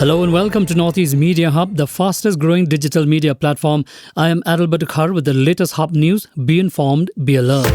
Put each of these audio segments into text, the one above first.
Hello and welcome to Northeast Media Hub, the fastest growing digital media platform. I am Adalbert Khar with the latest Hub news. Be informed, be alert.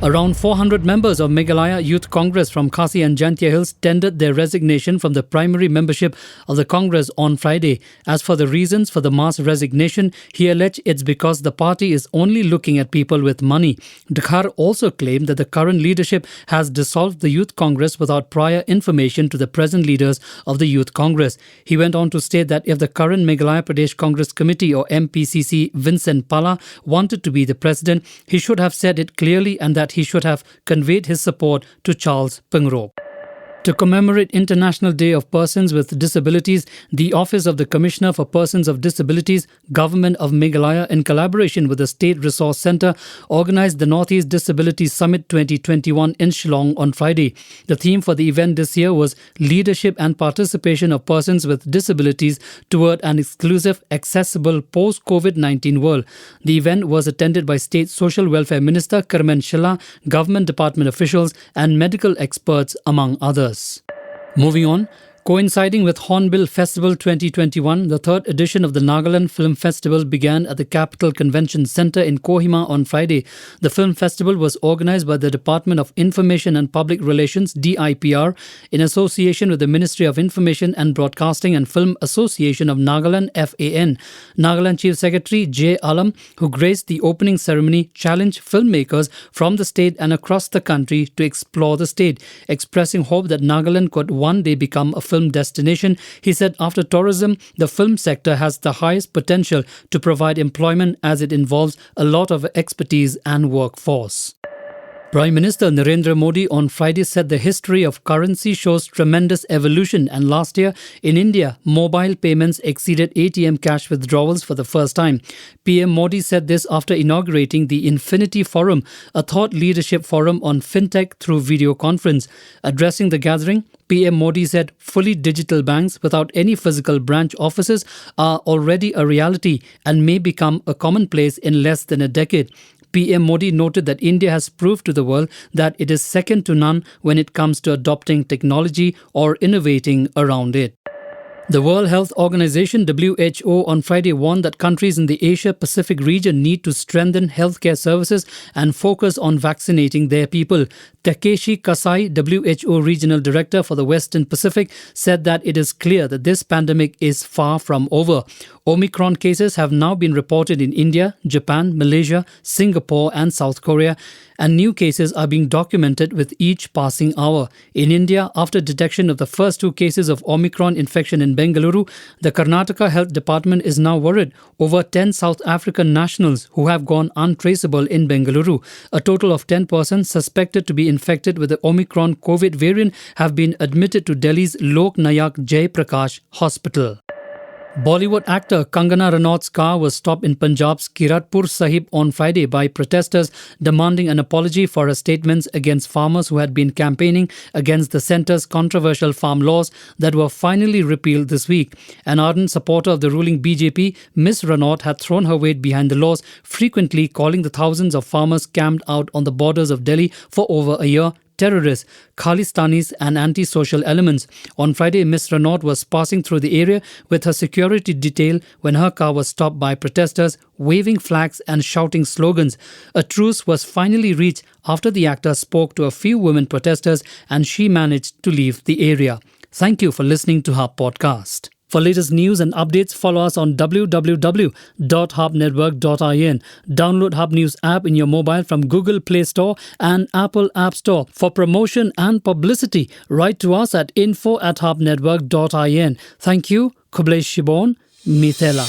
Around 400 members of Meghalaya Youth Congress from Khasi and Jaintia Hills tendered their resignation from the primary membership of the Congress on Friday. As for the reasons for the mass resignation, he alleged it's because the party is only looking at people with money. Dakhar also claimed that the current leadership has dissolved the Youth Congress without prior information to the present leaders of the Youth Congress. He went on to state that if the current Meghalaya Pradesh Congress Committee or MPCC Vincent Pala wanted to be the president, he should have said it clearly and that he should have conveyed his support to Charles Pengrop. To commemorate International Day of Persons with Disabilities, the Office of the Commissioner for Persons of Disabilities, Government of Meghalaya, in collaboration with the State Resource Centre, organised the Northeast Disability Summit 2021 in Shillong on Friday. The theme for the event this year was Leadership and Participation of Persons with Disabilities Toward an Inclusive, Accessible Post-COVID-19 World. The event was attended by State Social Welfare Minister Karmen Shilla, government department officials and medical experts, among others. Moving on, coinciding with Hornbill Festival 2021, the third edition of the Nagaland Film Festival began at the Capital Convention Centre in Kohima on Friday. The film festival was organised by the Department of Information and Public Relations (DIPR) in association with the Ministry of Information and Broadcasting and Film Association of Nagaland (FAN). Nagaland Chief Secretary J. Alam, who graced the opening ceremony, challenged filmmakers from the state and across the country to explore the state, expressing hope that Nagaland could one day become a film destination. He said after tourism, the film sector has the highest potential to provide employment as it involves a lot of expertise and workforce. Prime Minister Narendra Modi on Friday said the history of currency shows tremendous evolution, and last year in India, mobile payments exceeded ATM cash withdrawals for the first time. PM Modi said this after inaugurating the Infinity Forum, a thought leadership forum on fintech through video conference. Addressing the gathering, PM Modi said fully digital banks without any physical branch offices are already a reality and may become a commonplace in less than a decade. PM Modi noted that India has proved to the world that it is second to none when it comes to adopting technology or innovating around it. The World Health Organization (WHO) on Friday warned that countries in the Asia-Pacific region need to strengthen healthcare services and focus on vaccinating their people. Takeshi Kasai, WHO Regional Director for the Western Pacific, said that it is clear that this pandemic is far from over. Omicron cases have now been reported in India, Japan, Malaysia, Singapore and South Korea, and new cases are being documented with each passing hour. In India, after detection of the first 2 cases of Omicron infection in Bengaluru, the Karnataka Health Department is now worried over 10 South African nationals who have gone untraceable in Bengaluru. A total of 10 persons suspected to be infected with the Omicron COVID variant have been admitted to Delhi's Lok Nayak Jai Prakash Hospital. Bollywood actor Kangana Ranaut's car was stopped in Punjab's Kiratpur Sahib on Friday by protesters demanding an apology for her statements against farmers who had been campaigning against the centre's controversial farm laws that were finally repealed this week. An ardent supporter of the ruling BJP, Ms. Ranaut had thrown her weight behind the laws, frequently calling the thousands of farmers camped out on the borders of Delhi for over a year terrorists, Khalistanis and anti-social elements. On Friday, Ms. Ranaut was passing through the area with her security detail when her car was stopped by protesters, waving flags and shouting slogans. A truce was finally reached after the actor spoke to a few women protesters and she managed to leave the area. Thank you for listening to Hub Podcast. For latest news and updates, follow us on www.hubnetwork.in. Download Hub News app in your mobile from Google Play Store and Apple App Store. For promotion and publicity, write to us at info@hubnetwork.in. Thank you. Kublesh Shibon, Mithela.